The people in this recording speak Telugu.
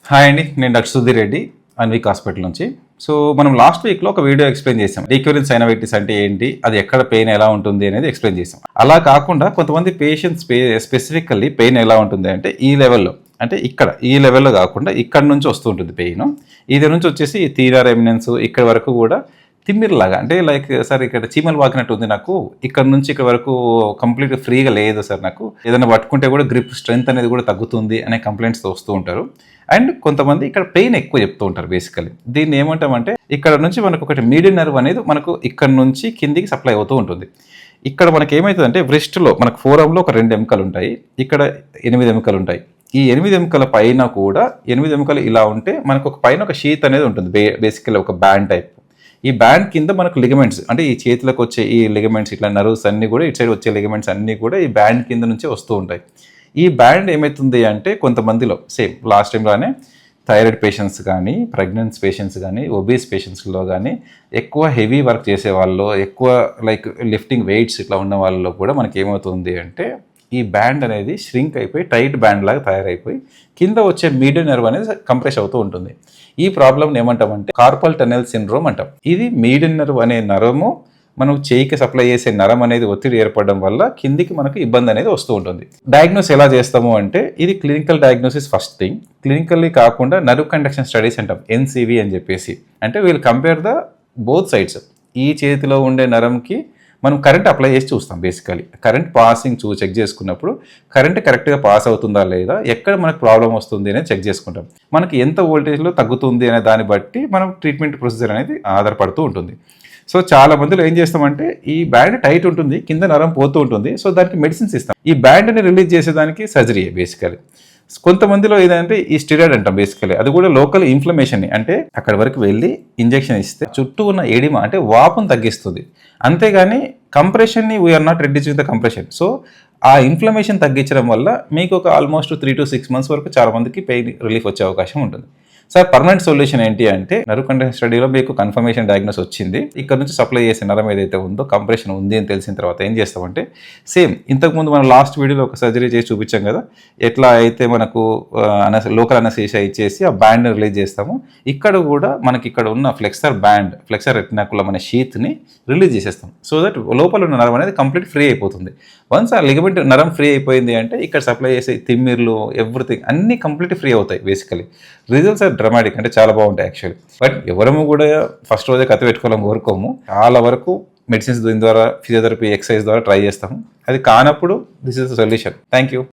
హాయ్ అండి, నేను డాక్టర్ సుధీర్ రెడ్డి అన్విక్ హాస్పిటల్ నుంచి. సో మనం లాస్ట్ వీక్లో ఒక వీడియో ఎక్స్ప్లెయిన్ చేసాం. రికరెన్స్ సైనవైటిస్ అంటే ఏంటి, అది ఎక్కడ పెయిన్ ఎలా ఉంటుంది అనేది ఎక్స్ప్లెయిన్ చేసాం. అలా కాకుండా కొంతమంది పేషెంట్స్ స్పెసిఫికల్లీ పెయిన్ ఎలా ఉంటుంది అంటే ఈ లెవెల్లో, అంటే ఇక్కడ ఈ లెవెల్లో కాకుండా ఇక్కడ నుంచి వస్తూ ఉంటుంది పెయిన్. ఇది నుంచి వచ్చేసి థీనర్ ఎమినెన్స్ ఇక్కడ వరకు కూడా తిమ్మిరిలాగా, అంటే లైక్ సార్ ఇక్కడ చీమలు వాకినట్టు ఉంది నాకు, ఇక్కడ నుంచి ఇక్కడ వరకు కంప్లీట్గా ఫ్రీగా లేదు సార్, నాకు ఏదైనా పట్టుకుంటే కూడా గ్రిప్ స్ట్రెంత్ అనేది కూడా తగ్గుతుంది అనే కంప్లైంట్స్తో వస్తూ ఉంటారు. అండ్ కొంతమంది ఇక్కడ పెయిన్ ఎక్కువ చెప్తూ ఉంటారు. బేసికలీ దీన్ని ఏమంటామంటే ఇక్కడ నుంచి మనకు ఒకటి మీడియన్ నర్వ్ అనేది మనకు ఇక్కడ నుంచి కిందికి సప్లై అవుతూ ఉంటుంది. ఇక్కడ మనకి ఏమవుతుందంటే వ్రిస్ట్లో మనకు ఫోరంలో ఒక 2 ఎముకలు ఉంటాయి, ఇక్కడ 8 ఎముకలు ఉంటాయి. ఈ 8 ఎముకల పైన కూడా 8 ఎముకలు ఇలా ఉంటే మనకు ఒక పైన ఒక షీత్ అనేది ఉంటుంది, బేసికలీ ఒక బ్యాండ్ టైప్. ఈ బ్యాండ్ కింద మనకు లిగమెంట్స్, అంటే ఈ చేతులకు వచ్చే ఈ లిగమెంట్స్, ఇట్లా నర్వ్స్ అన్నీ కూడా ఇటు సైడ్ వచ్చే లిగమెంట్స్ అన్నీ కూడా ఈ బ్యాండ్ కింద నుంచే వస్తూ ఉంటాయి. ఈ బ్యాండ్ ఏమవుతుంది అంటే కొంతమందిలో సేమ్ లాస్ట్ టైంలోనే థైరాయిడ్ పేషెంట్స్ కానీ, ప్రెగ్నెన్స్ పేషెంట్స్ కానీ, ఒబీస్ పేషెంట్స్లో కానీ, ఎక్కువ హెవీ వర్క్ చేసే వాళ్ళు, ఎక్కువ లైక్ లిఫ్టింగ్ వెయిట్స్ ఇట్లా ఉన్న వాళ్ళలో కూడా మనకి ఏమవుతుంది అంటే ఈ బ్యాండ్ అనేది ష్రింక్ అయిపోయి టైట్ బ్యాండ్ లాగా తయారైపోయి కింద వచ్చే మీడియన్ నర్వ్ అనేది కంప్రెస్ అవుతూ ఉంటుంది. ఈ ప్రాబ్లమ్ని ఏమంటామంటే కార్పల్ టనెల్ సిండ్రోమ్ అంటాం. ఇది మీడియన్ నర్వ్ అనే నరము మనం చేయికి సప్లై చేసే నరం అనేది ఒత్తిడి ఏర్పడడం వల్ల కిందికి మనకు ఇబ్బంది అనేది వస్తూ ఉంటుంది. డయాగ్నోస్ ఎలా చేస్తాము అంటే ఇది clinical diagnosis first thing. Clinically కాకుండా నర్వ్ కండక్షన్ స్టడీస్ అంటాం, ఎన్సివి అని చెప్పేసి. అంటే వీళ్ళు కంపేర్ ద బోత్ సైడ్స్. ఈ చేతిలో ఉండే నరంకి మనం కరెంట్ అప్లై చేసి చూస్తాం. బేసికలీ కరెంట్ పాసింగ్ చెక్ చేసుకున్నప్పుడు కరెంట్ కరెక్ట్గా పాస్ అవుతుందా లేదా, ఎక్కడ మనకు ప్రాబ్లం వస్తుంది అనేది చెక్ చేసుకుంటాం. మనకి ఎంత వోల్టేజ్లో తగ్గుతుంది అనే దాన్ని బట్టి మనం ట్రీట్మెంట్ ప్రొసీజర్ అనేది ఆధారపడుతూ ఉంటుంది. సో చాలా మందిలో ఏం చేస్తామంటే ఈ బ్యాండ్ టైట్ ఉంటుంది, కింద నరం పోతూ ఉంటుంది, సో దానికి మెడిసిన్స్ ఇస్తాం. ఈ బ్యాండ్ని రిలీజ్ చేసేదానికి సర్జరీ బేసికలీ. కొంతమందిలో ఏదంటే ఈ స్టిరాయిడ్ అంటాం బేసికలీ, అది కూడా లోకల్ ఇన్ఫ్లమేషన్ని, అంటే అక్కడ వరకు వెళ్ళి ఇంజెక్షన్ ఇస్తే చుట్టూ ఉన్న ఎడిమా అంటే వాపును తగ్గిస్తుంది. అంతేగాని కంప్రెషన్ని we are not reducing the compression. So ఆ ఇన్ఫ్లమేషన్ తగ్గించడం వల్ల మీకు ఒక ఆల్మోస్ట్ 3 to 6 months వరకు చాలా మందికి పెయిన్ రిలీఫ్ వచ్చే అవకాశం ఉంటుంది. సార్ పర్మనెంట్ సొల్యూషన్ ఏంటి అంటే నర్వ్ కండక్షన్ స్టడీలో మీకు కన్ఫర్మేషన్ డయాగ్నోస్ వచ్చింది, ఇక్కడ నుంచి సప్లై చేసే నరం ఏదైతే ఉందో కంప్రెషన్ ఉంది అని తెలిసిన తర్వాత ఏం చేస్తామంటే సేమ్ ఇంతకుముందు మనం లాస్ట్ వీడియోలో ఒక సర్జరీ చేసి చూపించాం కదా, ఎట్లా అయితే మనకు లోకల్ అనస్థీషియా ఇచ్చేసి ఆ బ్యాండ్ని రిలీజ్ చేస్తాము, ఇక్కడ కూడా మనకి ఇక్కడ ఉన్న ఫ్లెక్సర్ రెటినాకులం అనే షీత్ని రిలీజ్ చేసేస్తాం. సో దట్ లోపల ఉన్న నరం అనేది కంప్లీట్ ఫ్రీ అయిపోతుంది. వన్స్ ఆ లిగమెంట్ నరం ఫ్రీ అయిపోయింది అంటే ఇక్కడ సప్లై చేసే తిమ్మిర్లు ఎవ్రీథింగ్ అన్నీ కంప్లీట్ ఫ్రీ అవుతాయి. బేసికలీ రిజల్ట్స్ ఆర్ డ్రమాటిక్, అంటే చాలా బాగుంటాయి యాక్చువల్లీ. బట్ ఎవరము కూడా ఫస్ట్ రోజే కత్తి పెట్టుకోవాలని కోరుకోము. చాలా వరకు మెడిసిన్స్ దీని ద్వారా, ఫిజియోథెరపీ, ఎక్సర్సైజ్ ద్వారా ట్రై చేస్తాము. అది కానప్పుడు this is the solution. Thank you.